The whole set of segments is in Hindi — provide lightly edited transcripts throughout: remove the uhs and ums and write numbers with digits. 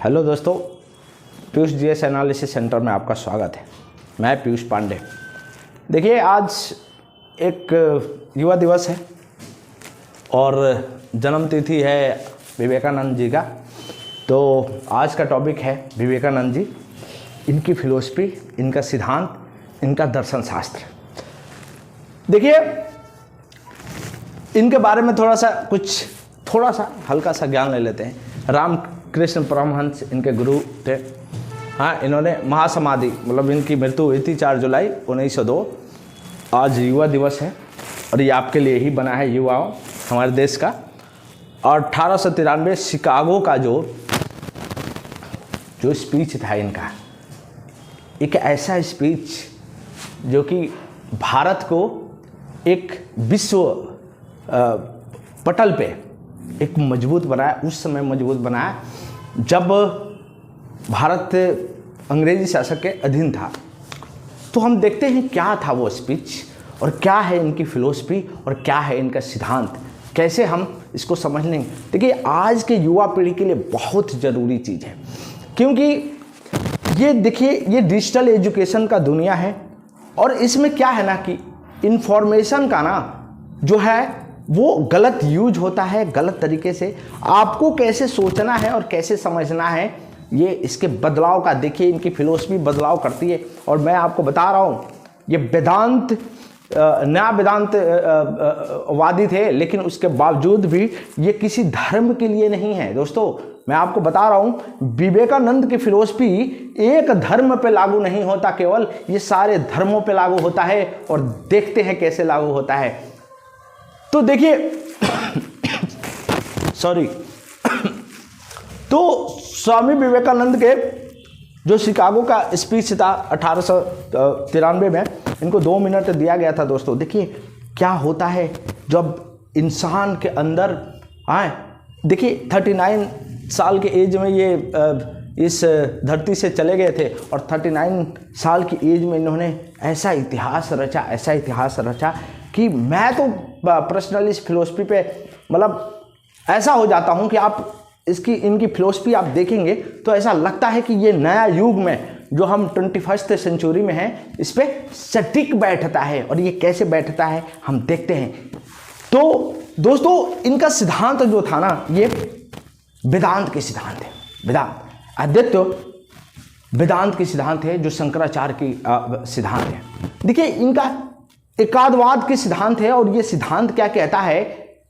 हेलो दोस्तों, पीयूष जीएस एनालिसिस सेंटर में आपका स्वागत है। मैं पीयूष पांडे। देखिए, आज एक युवा दिवस है और जन्मतिथि है विवेकानंद जी का। तो आज का टॉपिक है विवेकानंद जी, इनकी फिलॉसफी, इनका सिद्धांत, इनका दर्शन शास्त्र। देखिए, इनके बारे में थोड़ा सा हल्का सा ज्ञान ले लेते हैं। रामकृष्ण परमहंस इनके गुरु थे। हाँ, इन्होंने महासमाधि, मतलब इनकी मृत्यु हुई थी 4 जुलाई 1902। आज युवा दिवस है और ये आपके लिए ही बना है, युवाओं, हमारे देश का। और 1893 शिकागो का जो स्पीच था इनका, एक ऐसा स्पीच जो कि भारत को एक विश्व पटल पे एक मजबूत बनाया, उस समय मजबूत बनाया जब भारत अंग्रेजी शासक के अधीन था। तो हम देखते हैं क्या था वो स्पीच और क्या है इनकी फिलॉसफी और क्या है इनका सिद्धांत, कैसे हम इसको समझ लेंगे। देखिए, आज के युवा पीढ़ी के लिए बहुत ज़रूरी चीज़ है, क्योंकि ये देखिए, ये डिजिटल एजुकेशन का दुनिया है और इसमें क्या है ना कि इन्फॉर्मेशन का ना जो है वो गलत यूज होता है, गलत तरीके से। आपको कैसे सोचना है और कैसे समझना है, ये इसके बदलाव का देखिए, इनकी फिलॉसफी बदलाव करती है। और मैं आपको बता रहा हूँ, ये वेदांत, नया वेदांत वादी थे, लेकिन उसके बावजूद भी ये किसी धर्म के लिए नहीं है। दोस्तों, मैं आपको बता रहा हूँ, विवेकानंद की फिलॉसफी एक धर्म पे लागू नहीं होता, केवल ये सारे धर्मों पे लागू होता है। और देखते हैं कैसे लागू होता है। तो देखिए सॉरी तो स्वामी विवेकानंद के जो शिकागो का स्पीच था 1893 में, इनको 2 मिनट दिया गया था। दोस्तों, देखिए क्या होता है जब इंसान के अंदर आए। देखिए, 39 साल के एज में ये इस धरती से चले गए थे और 39 साल की एज में इन्होंने ऐसा इतिहास रचा कि मैं तो पर्सनली इस फिलॉसफी पे मतलब ऐसा हो जाता हूँ कि आप इनकी फिलॉसफी आप देखेंगे तो ऐसा लगता है कि ये नया युग में जो हम 21st सेंचुरी में हैं, इस पे सटीक बैठता है। और ये कैसे बैठता है हम देखते हैं। तो दोस्तों, इनका सिद्धांत जो था ना, ये वेदांत के सिद्धांत है। वेदांत अद्वैत वेदांत के सिद्धांत है, जो शंकराचार्य की सिद्धांत है। देखिए, इनका एकादवाद के सिद्धांत है। और ये सिद्धांत क्या कहता है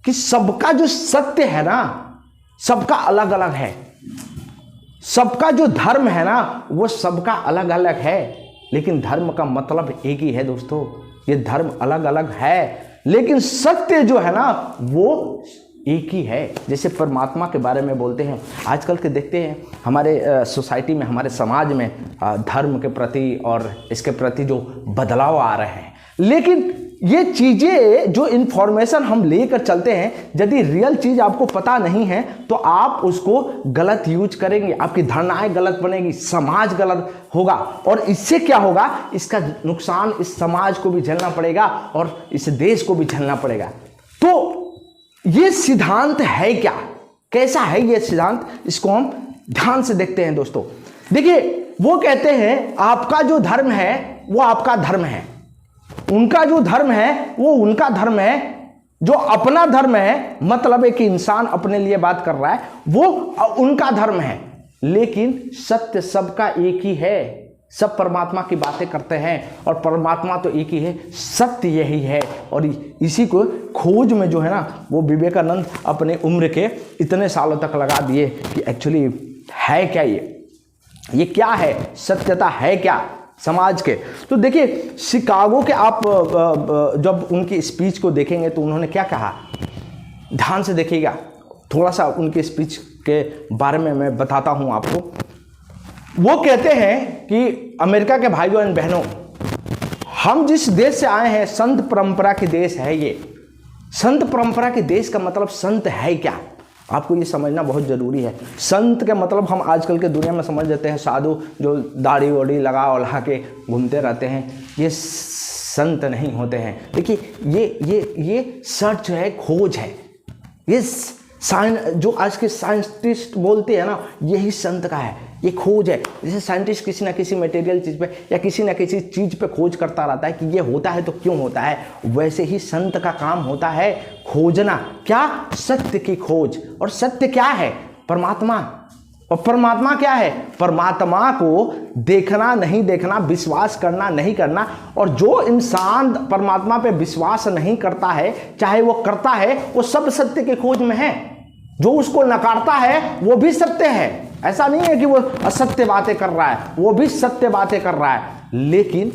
कि सबका जो सत्य है ना, सबका अलग अलग है। सबका जो धर्म है ना, वो सबका अलग अलग है, लेकिन धर्म का मतलब एक ही है। दोस्तों, ये धर्म अलग अलग है, लेकिन सत्य जो है ना वो एक ही है। जैसे परमात्मा के बारे में बोलते हैं, आजकल के देखते हैं हमारे सोसाइटी में, हमारे समाज में धर्म के प्रति और इसके प्रति जो बदलाव आ रहे हैं। लेकिन ये चीज़ें, जो इन्फॉर्मेशन हम लेकर चलते हैं, यदि रियल चीज़ आपको पता नहीं है तो आप उसको गलत यूज करेंगे, आपकी धारणाएं गलत बनेगी, समाज गलत होगा। और इससे क्या होगा, इसका नुकसान इस समाज को भी झेलना पड़ेगा और इस देश को भी झेलना पड़ेगा। तो ये सिद्धांत है क्या, कैसा है ये सिद्धांत, इसको हम ध्यान से देखते हैं। दोस्तों, देखिए, वो कहते हैं आपका जो धर्म है वो आपका धर्म है, उनका जो धर्म है वो उनका धर्म है। जो अपना धर्म है, मतलब है कि इंसान अपने लिए बात कर रहा है, वो उनका धर्म है। लेकिन सत्य सबका एक ही है। सब परमात्मा की बातें करते हैं और परमात्मा तो एक ही है, सत्य यही है। और इसी को खोज में जो है ना, वो विवेकानंद अपने उम्र के इतने सालों तक लगा दिए कि एक्चुअली है क्या, ये क्या है, सत्यता है क्या समाज के। तो देखिए, शिकागो के आप जब उनकी स्पीच को देखेंगे तो उन्होंने क्या कहा, ध्यान से देखिएगा। थोड़ा सा उनके स्पीच के बारे में मैं बताता हूं आपको। वो कहते हैं कि अमेरिका के भाइयों एवं बहनों, हम जिस देश से आए हैं, संत परंपरा के देश है ये। संत परंपरा के देश का मतलब संत है क्या, आपको ये समझना बहुत ज़रूरी है। संत के मतलब हम आजकल के दुनिया में समझ लेते हैं साधु, जो दाढ़ी वाड़ी लगा के घूमते रहते हैं, ये संत नहीं होते हैं। देखिए, ये सर्च है, खोज है, ये जो आज के साइंटिस्ट बोलते हैं ना, यही संत का है, ये खोज है। जैसे साइंटिस्ट किसी ना किसी मटेरियल चीज़ पे या किसी ना किसी चीज़ पे खोज करता रहता है कि ये होता है तो क्यों होता है, वैसे ही संत का काम होता है खोजना। क्या? सत्य की खोज। और सत्य क्या है? परमात्मा। और परमात्मा क्या है? परमात्मा को देखना नहीं देखना, विश्वास करना नहीं करना। और जो इंसान परमात्मा पे विश्वास नहीं करता है, चाहे वो करता है, वो सब सत्य की खोज में है। जो उसको नकारता है वो भी सत्य है। ऐसा नहीं है कि वो असत्य बातें कर रहा है, वो भी सत्य बातें कर रहा है। लेकिन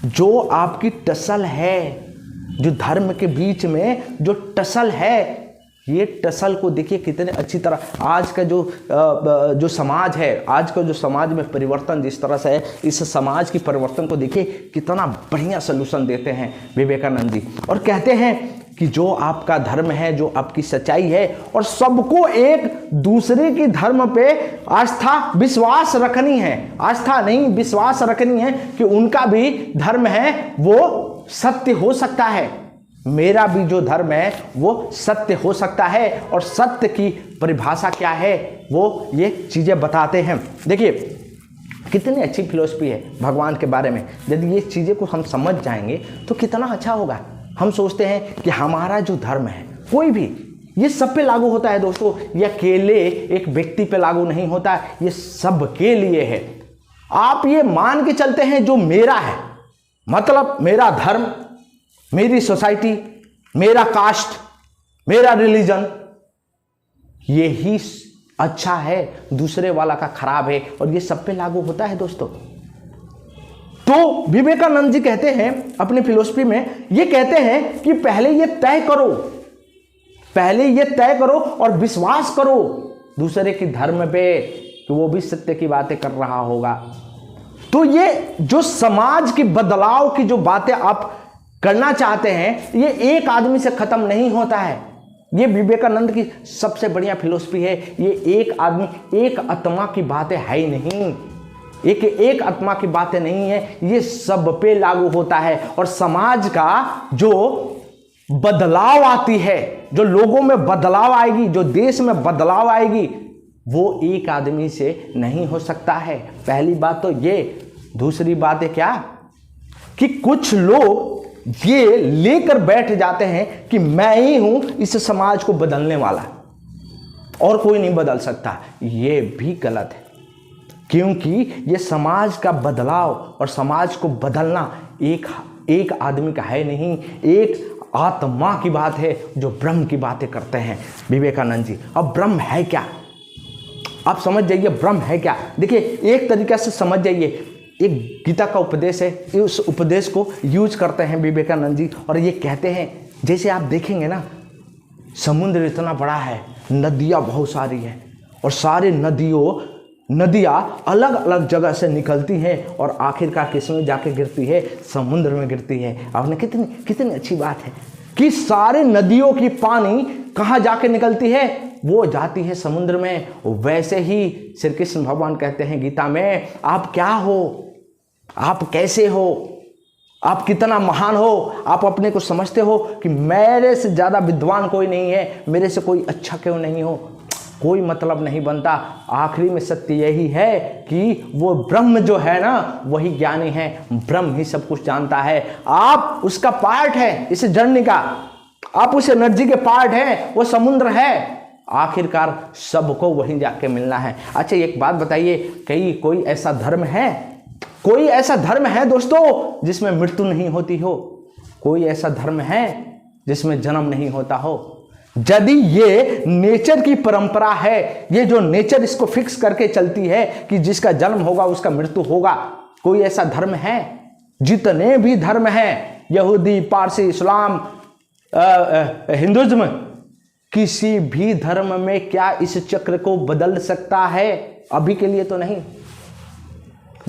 जो आपकी टसल है, जो धर्म के बीच में जो टसल है, ये टसल को देखिए कितने अच्छी तरह आज का जो समाज है, आज का जो समाज में परिवर्तन जिस तरह से है, इस समाज की परिवर्तन को देखिए कितना बढ़िया सलूशन देते हैं विवेकानंद जी। और कहते हैं कि जो आपका धर्म है, जो आपकी सच्चाई है, और सबको एक दूसरे की धर्म पे आस्था विश्वास रखनी है। आस्था नहीं, विश्वास रखनी है कि उनका भी धर्म है वो सत्य हो सकता है, मेरा भी जो धर्म है वो सत्य हो सकता है। और सत्य की परिभाषा क्या है, वो ये चीज़ें बताते हैं। देखिए कितनी अच्छी फिलॉसफी है भगवान के बारे में। यदि ये चीज़ें को हम समझ जाएंगे तो कितना अच्छा होगा। हम सोचते हैं कि हमारा जो धर्म है, कोई भी, ये सब पे लागू होता है दोस्तों, ये अकेले एक व्यक्ति पे लागू नहीं होता, ये सब के लिए है। आप ये मान के चलते हैं जो मेरा है, मतलब मेरा धर्म, मेरी सोसाइटी, मेरा कास्ट, मेरा रिलीजन, ये ही अच्छा है, दूसरे वाला का खराब है, और ये सब पे लागू होता है दोस्तों। तो विवेकानंद जी कहते हैं अपनी फिलॉसफी में, ये कहते हैं कि पहले ये तय करो, पहले ये तय करो और विश्वास करो दूसरे की धर्म पे कि वो भी सत्य की बातें कर रहा होगा। तो ये जो समाज की बदलाव की जो बातें आप करना चाहते हैं, ये एक आदमी से खत्म नहीं होता है। ये विवेकानंद की सबसे बढ़िया फिलॉसफी है। ये एक आदमी, एक आत्मा की बातें है ही नहीं, एक आत्मा की बातें नहीं है, ये सब पे लागू होता है। और समाज का जो बदलाव आती है, जो लोगों में बदलाव आएगी, जो देश में बदलाव आएगी, वो एक आदमी से नहीं हो सकता है। पहली बात तो ये। दूसरी बात है क्या, कि कुछ लोग ये लेकर बैठ जाते हैं कि मैं ही हूं इस समाज को बदलने वाला और कोई नहीं बदल सकता। ये भी गलत है, क्योंकि ये समाज का बदलाव और समाज को बदलना एक आदमी का है नहीं, एक आत्मा की बात है जो ब्रह्म की बातें करते हैं विवेकानंद जी। अब ब्रह्म है क्या, आप समझ जाइए ब्रह्म है क्या। देखिए एक तरीके से समझ जाइए, एक गीता का उपदेश है, उस उपदेश को यूज करते हैं विवेकानंद जी, और ये कहते हैं, जैसे आप देखेंगे ना, समुद्र इतना बड़ा है, नदियाँ बहुत सारी हैं, और सारी नदियाँ अलग अलग जगह से निकलती हैं और आखिरकार किसमें जाके गिरती है, समुद्र में गिरती है। आपने कितनी अच्छी बात है कि सारे नदियों की पानी कहाँ जाके निकलती है, वो जाती है समुद्र में। वैसे ही श्री कृष्ण भगवान कहते हैं गीता में, आप क्या हो, आप कैसे हो, आप कितना महान हो, आप अपने को समझते हो कि मेरे से ज़्यादा विद्वान कोई नहीं है, मेरे से कोई अच्छा क्यों नहीं हो, कोई मतलब नहीं बनता। आखिरी में सत्य यही है कि वो ब्रह्म जो है ना, वही ज्ञानी है, ब्रह्म ही सब कुछ जानता है। आप उसका पार्ट है, इस जर्नी का, आप उस एनर्जी के पार्ट हैं, वो समुद्र है, आखिरकार सबको वहीं जाके मिलना है। अच्छा एक बात बताइए, कोई ऐसा धर्म है, कोई ऐसा धर्म है दोस्तों जिसमें मृत्यु नहीं होती हो? कोई ऐसा धर्म है जिसमें जन्म नहीं होता हो? यदि ये नेचर की परंपरा है, ये जो नेचर इसको फिक्स करके चलती है कि जिसका जन्म होगा उसका मृत्यु होगा, कोई ऐसा धर्म है? जितने भी धर्म हैं, यहूदी, पारसी, इस्लाम, हिंदुइज्म, किसी भी धर्म में क्या इस चक्र को बदल सकता है? अभी के लिए तो नहीं,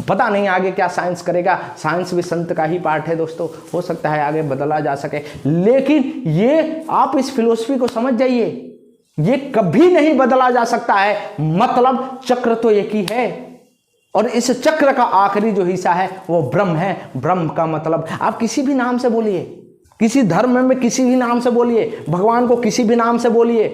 पता नहीं आगे क्या साइंस करेगा। साइंस भी संत का ही पार्ट है दोस्तों, हो सकता है आगे बदला जा सके। लेकिन ये आप इस फिलॉसफी को समझ जाइए, ये कभी नहीं बदला जा सकता है। मतलब चक्र तो एक ही है, और इस चक्र का आखिरी जो हिस्सा है वो ब्रह्म है। ब्रह्म का मतलब आप किसी भी नाम से बोलिए, किसी धर्म में किसी भी नाम से बोलिए, भगवान को किसी भी नाम से बोलिए,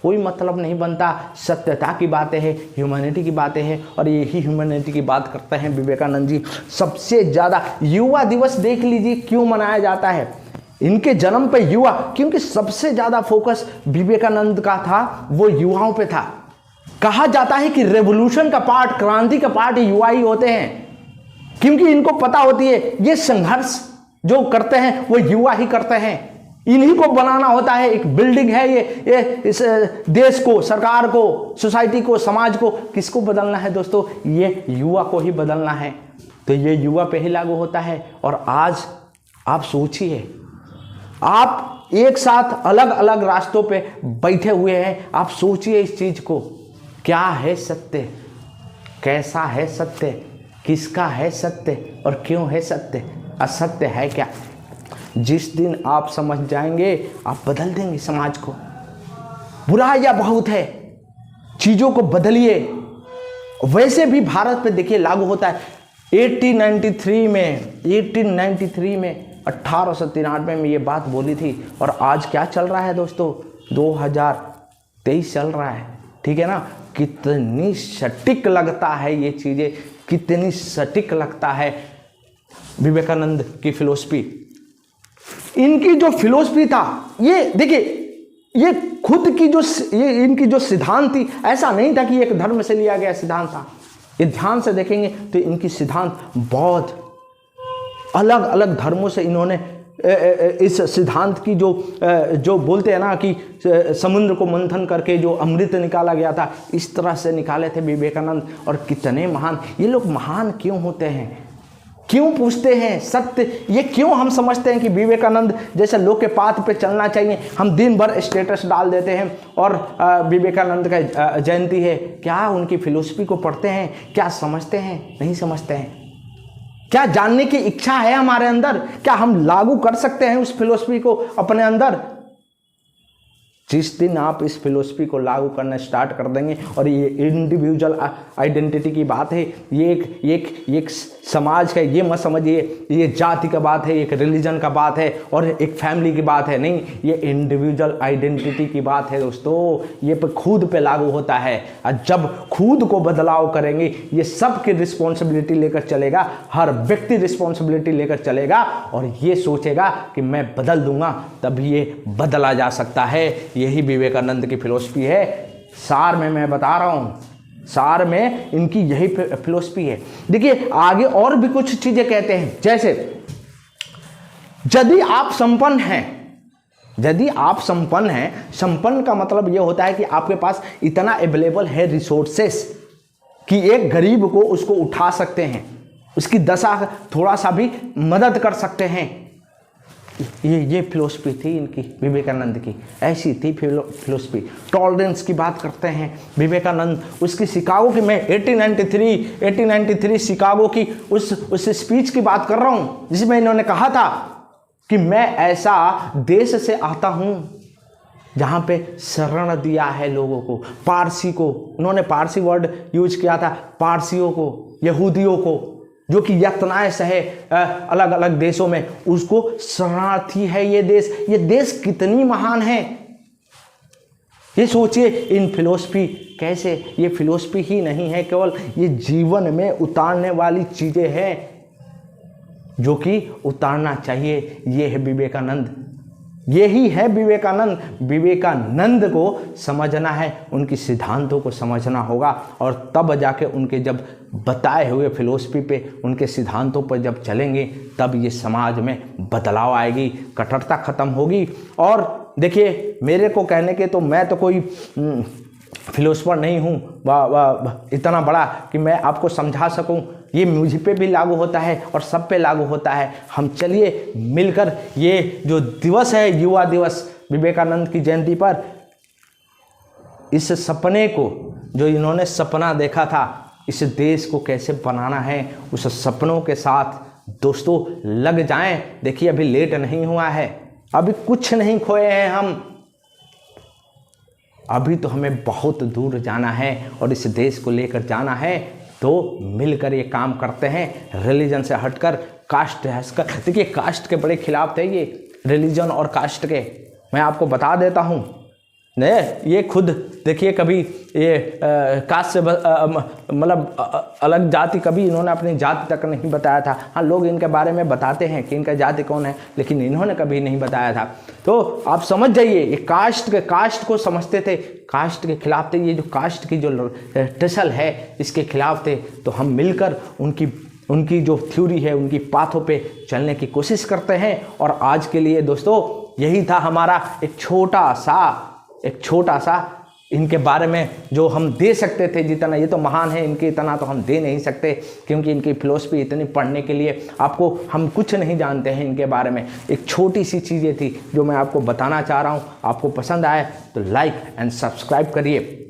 कोई मतलब नहीं बनता। सत्यता की बातें हैं, ह्यूमैनिटी की बातें हैं, और यही ह्यूमैनिटी की बात करते हैं विवेकानंद जी। सबसे ज़्यादा युवा दिवस देख लीजिए क्यों मनाया जाता है इनके जन्म पे युवा, क्योंकि सबसे ज़्यादा फोकस विवेकानंद का था वो युवाओं पे था। कहा जाता है कि रेवोल्यूशन का पार्ट, क्रांति का पार्ट युवा ही होते हैं, क्योंकि इनको पता होती है ये संघर्ष जो करते हैं वो युवा ही करते हैं। इन्हीं को बनाना होता है। एक बिल्डिंग है ये इस देश को, सरकार को, सोसाइटी को, समाज को किसको बदलना है दोस्तों? ये युवा को ही बदलना है। तो ये युवा पे ही लागू होता है। और आज आप सोचिए, आप एक साथ अलग अलग रास्तों पे बैठे हुए हैं। आप सोचिए इस चीज को, क्या है सत्य, कैसा है सत्य, किसका है सत्य और क्यों है सत्य, असत्य है क्या? जिस दिन आप समझ जाएंगे आप बदल देंगे समाज को। बुरा या बहुत है, चीजों को बदलिए। वैसे भी भारत पे देखिए लागू होता है 1893 में 1893 में ये बात बोली थी। और आज क्या चल रहा है दोस्तों? 2023 चल रहा है, ठीक है ना। कितनी सटीक लगता है ये चीजें, कितनी सटीक लगता है विवेकानंद की फिलॉसफी। इनकी जो फिलॉसफी था, ये देखिए, ये खुद की जो ये इनकी जो सिद्धांत थी, ऐसा नहीं था कि एक धर्म से लिया गया सिद्धांत था। ये ध्यान से देखेंगे तो इनकी सिद्धांत बहुत अलग अलग धर्मों से इन्होंने इस सिद्धांत की जो बोलते हैं ना कि समुद्र को मंथन करके जो अमृत निकाला गया था, इस तरह से निकाले थे विवेकानंद। और कितने महान ये लोग महान क्यों होते हैं, क्यों पूछते हैं सत्य, ये क्यों हम समझते हैं कि विवेकानंद जैसे लोग के पाथ पे चलना चाहिए। हम दिन भर स्टेटस डाल देते हैं और विवेकानंद का जयंती है, क्या उनकी फिलॉसफी को पढ़ते हैं, क्या समझते हैं? नहीं समझते हैं। क्या जानने की इच्छा है हमारे अंदर? क्या हम लागू कर सकते हैं उस फिलॉसफी को अपने अंदर? जिस दिन आप इस फिलॉसफी को लागू करना स्टार्ट कर देंगे, और ये इंडिविजुअल आइडेंटिटी की बात है, ये एक समाज का, ये मत समझिए ये जाति का बात है, एक रिलीजन का बात है और एक फैमिली की बात है, नहीं, ये इंडिविजुअल आइडेंटिटी की बात है दोस्तों। ये पे खुद पे लागू होता है। और जब खुद को बदलाव करेंगे, ये सबकी रिस्पॉन्सिबिलिटी लेकर चलेगा, हर व्यक्ति रिस्पॉन्सिबिलिटी लेकर चलेगा और ये सोचेगा कि मैं बदल दूंगा, तभी ये बदला जा सकता है। यही विवेकानंद की फिलॉसफी है। सार में मैं बता रहा हूं, सार में इनकी यही फिलॉसफी है। देखिए आगे और भी कुछ चीजें कहते हैं, जैसे यदि आप संपन्न हैं, संपन्न का मतलब यह होता है कि आपके पास इतना अवेलेबल है रिसोर्सेस कि एक गरीब को उसको उठा सकते हैं, उसकी दशा थोड़ा सा भी मदद कर सकते हैं। ये फिलॉसफी थी इनकी, विवेकानंद की ऐसी थी फिलॉसफी। टॉलरेंस की बात करते हैं विवेकानंद, उसकी शिकागो की, मैं 1893 शिकागो की उस स्पीच की बात कर रहा हूँ जिसमें इन्होंने कहा था कि मैं ऐसा देश से आता हूँ जहाँ पे शरण दिया है लोगों को, पारसी को, उन्होंने पारसी वर्ड यूज किया था, पारसियों को, यहूदियों को, जो कि यातनाएं सहे अलग अलग देशों में, उसको शरणार्थी है ये देश। ये देश कितनी महान है, ये सोचिए। इन फिलॉसफी कैसे, ये फिलॉसफी ही नहीं है केवल, ये जीवन में उतारने वाली चीजें हैं जो कि उतारना चाहिए। ये है विवेकानंद, यही है विवेकानंद। विवेकानंद को समझना है, उनकी सिद्धांतों को समझना होगा, और तब जाके उनके जब बताए हुए फिलॉसफी पे, उनके सिद्धांतों पर जब चलेंगे, तब ये समाज में बदलाव आएगी, कट्टरता खत्म होगी। और देखिए मेरे को कहने के तो मैं तो कोई फिलोसफर नहीं हूँ इतना बड़ा कि मैं आपको समझा सकूँ। ये मुझ पे भी लागू होता है और सब पे लागू होता है। हम चलिए मिलकर ये जो दिवस है, युवा दिवस, विवेकानंद की जयंती पर, इस सपने को, जो इन्होंने सपना देखा था, इस देश को कैसे बनाना है, उस सपनों के साथ दोस्तों लग जाएं। देखिए अभी लेट नहीं हुआ है, अभी कुछ नहीं खोए हैं हम, अभी तो हमें बहुत दूर जाना है और इस देश को लेकर जाना है। तो मिलकर ये काम करते हैं, रिलीजन से हटकर, कास्ट हटकर। देखिए कास्ट के बड़े खिलाफ थे ये, रिलीजन और कास्ट के। मैं आपको बता देता हूँ, नहीं, ये खुद देखिए कभी ये कास्ट से मतलब अलग जाति, कभी इन्होंने अपनी जाति तक नहीं बताया था। हाँ, लोग इनके बारे में बताते हैं कि इनका जाति कौन है, लेकिन इन्होंने कभी नहीं बताया था। तो आप समझ जाइए, ये कास्ट को समझते थे, कास्ट के खिलाफ थे। ये जो कास्ट की जो टसल है इसके खिलाफ थे। तो हम मिलकर उनकी जो थ्योरी है, उनकी पाथों पे चलने की कोशिश करते हैं। और आज के लिए दोस्तों यही था हमारा एक छोटा सा इनके बारे में जो हम दे सकते थे। जितना ये तो महान है, इनके इतना तो हम दे नहीं सकते, क्योंकि इनकी फिलोसफी इतनी पढ़ने के लिए आपको, हम कुछ नहीं जानते हैं इनके बारे में। एक छोटी सी चीज़ें थी जो मैं आपको बताना चाह रहा हूँ। आपको पसंद आए तो लाइक एंड सब्सक्राइब करिए।